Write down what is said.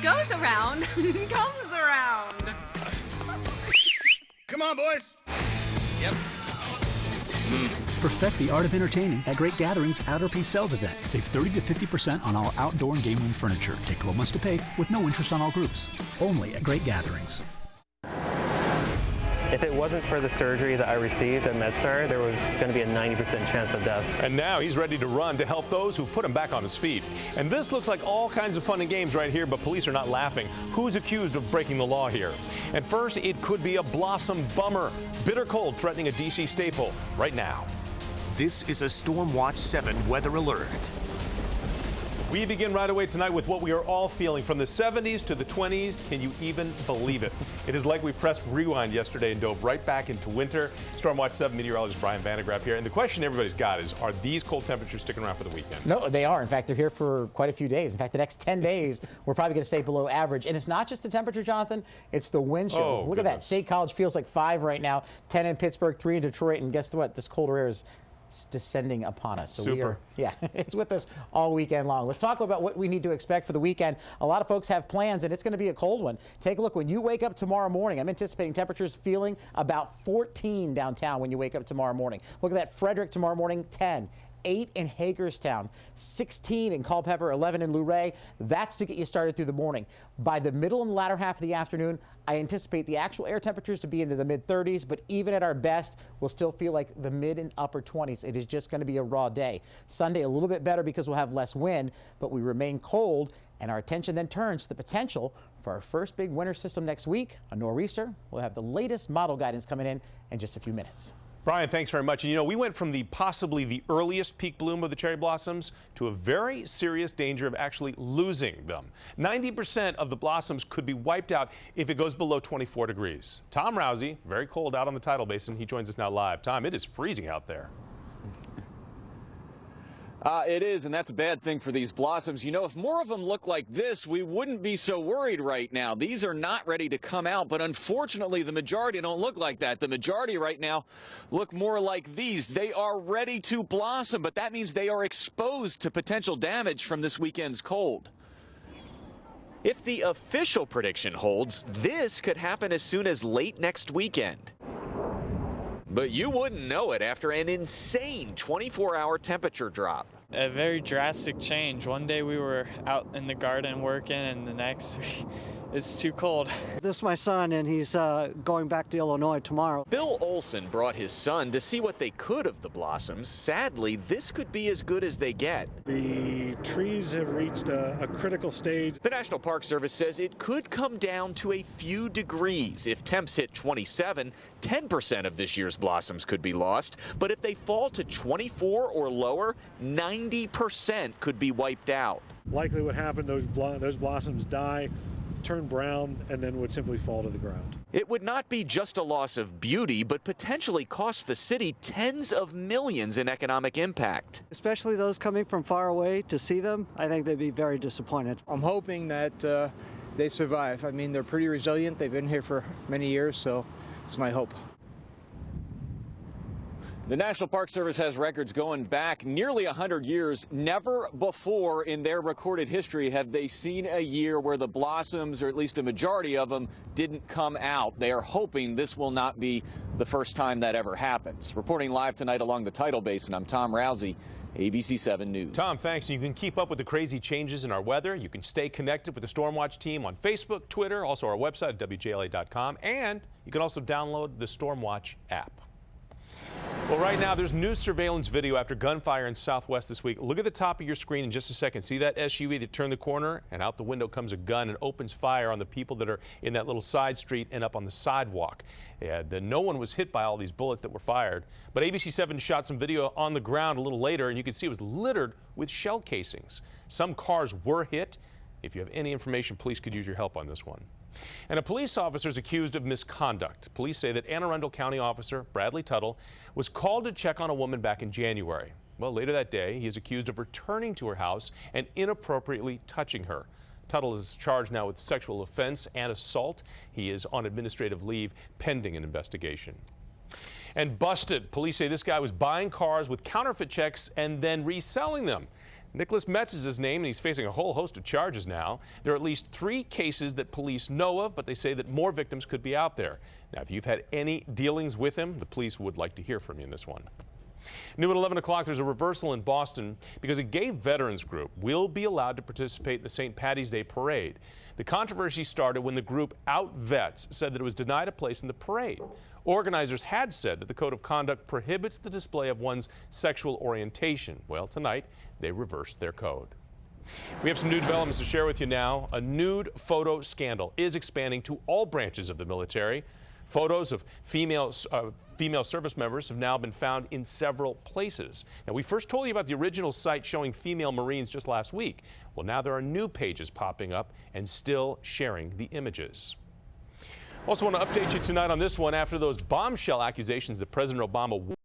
Goes around, comes around. Come on, boys. Yep. Perfect the art of entertaining at Great Gatherings Outer Peace Sales Event. Save 30 to 50% on our outdoor and game room furniture. Take 12 months to pay with no interest on all groups. Only at Great Gatherings. If it wasn't for the surgery that I received at MedStar, there was going to be a 90% chance of death. And now he's ready to run to help those who put him back on his feet. And this looks like all kinds of fun and games right here, but police are not laughing. Who's accused of breaking the law here? And first, it could be a Blossom bummer. Bitter cold threatening a D.C. staple right now. This is a Storm Watch 7 weather alert. We begin right away tonight with what we are all feeling from the 70s to the 20s. Can you even believe it? It is like we pressed rewind yesterday and dove right back into winter. Storm Watch 7 meteorologist Brian Vandegraaff here. And the question everybody's got is, are these cold temperatures sticking around for the weekend? No, they are. In fact, they're here for quite a few days. In fact, the next 10 days, we're probably going to stay below average. And it's not just the temperature, Jonathan. It's the wind chill. Oh, Look at that. State College feels like 5 right now, 10 in Pittsburgh, 3 in Detroit. And guess what? This colder air is descending upon us. So Super. It's with us all weekend long. Let's talk about what we need to expect for the weekend. A lot of folks have plans, and it's going to be a cold one. Take a look. When you wake up tomorrow morning, I'm anticipating temperatures feeling about 14 downtown when you wake up tomorrow morning. Look at that. Frederick tomorrow morning, 10. 8 in Hagerstown, 16 in Culpeper, 11 in Luray. That's to get you started through the morning. By the middle and latter half of the afternoon, I anticipate the actual air temperatures to be into the mid-30s, but even at our best, we'll still feel like the mid and upper 20s. It is just going to be a raw day. Sunday, a little bit better because we'll have less wind, but we remain cold, and our attention then turns to the potential for our first big winter system next week, a nor'easter. We'll have the latest model guidance coming in just a few minutes. Brian, thanks very much. And you know, we went from possibly the earliest peak bloom of the cherry blossoms to a very serious danger of actually losing them. 90% of the blossoms could be wiped out if it goes below 24 degrees. Tom Rousey, very cold out on the tidal basin. He joins us now live. Tom, it is freezing out there. It is, and that's a bad thing for these blossoms. You know, if more of them look like this, we wouldn't be so worried right now. These are not ready to come out, but unfortunately, the majority don't look like that. The majority right now look more like these. They are ready to blossom, but that means they are exposed to potential damage from this weekend's cold. If the official prediction holds, this could happen as soon as late next weekend. But you wouldn't know it after an insane 24-hour temperature drop. A very drastic change. One day we were out in the garden working, and the next it's too cold. This is my son, and he's going back to Illinois tomorrow. Bill Olson brought his son to see what they could of the blossoms. Sadly, this could be as good as they get. The trees have reached a critical stage. The National Park Service says it could come down to a few degrees. If temps hit 27, 10% of this year's blossoms could be lost. But if they fall to 24 or lower, 90% could be wiped out. Likely what happened, those blossoms die, turn brown, and then would simply fall to the ground. It would not be just a loss of beauty, but potentially cost the city tens of millions in economic impact. Especially those coming from far away to see them, I think they'd be very disappointed. I'm hoping that they survive. I mean, they're pretty resilient. They've been here for many years, so it's my hope. The National Park Service has records going back nearly 100 years. Never before in their recorded history have they seen a year where the blossoms, or at least a majority of them, didn't come out. They are hoping this will not be the first time that ever happens. Reporting live tonight along the tidal basin, I'm Tom Rousey, ABC 7 News. Tom, thanks. You can keep up with the crazy changes in our weather. You can stay connected with the Stormwatch team on Facebook, Twitter, also our website at WJLA.com, and you can also download the Stormwatch app. Well, right now, there's new surveillance video after gunfire in Southwest this week. Look at the top of your screen in just a second. See that SUV that turned the corner, and out the window comes a gun and opens fire on the people that are in that little side street and up on the sidewalk. No one was hit by all these bullets that were fired. But ABC 7 shot some video on the ground a little later, and you can see it was littered with shell casings. Some cars were hit. If you have any information, police could use your help on this one. And a police officer is accused of misconduct. Police say that Anne Arundel County officer Bradley Tuttle was called to check on a woman back in January. Well, later that day, he is accused of returning to her house and inappropriately touching her. Tuttle is charged now with sexual offense and assault. He is on administrative leave pending an investigation. And busted. Police say this guy was buying cars with counterfeit checks and then reselling them. Nicholas Metz is his name, and he's facing a whole host of charges now. There are at least 3 cases that police know of, but they say that more victims could be out there. Now, if you've had any dealings with him, the police would like to hear from you in this one. New at 11 o'clock, there's a reversal in Boston because a gay veterans group will be allowed to participate in the St. Paddy's Day parade. The controversy started when the group Out Vets said that it was denied a place in the parade. Organizers had said that the code of conduct prohibits the display of one's sexual orientation. Well, tonight, they reversed their code. We have some new developments to share with you now. A nude photo scandal is expanding to all branches of the military. Photos of female service members have now been found in several places. Now, we first told you about the original site showing female Marines just last week. Well, now there are new pages popping up and still sharing the images. Also want to update you tonight on this one after those bombshell accusations that President Obama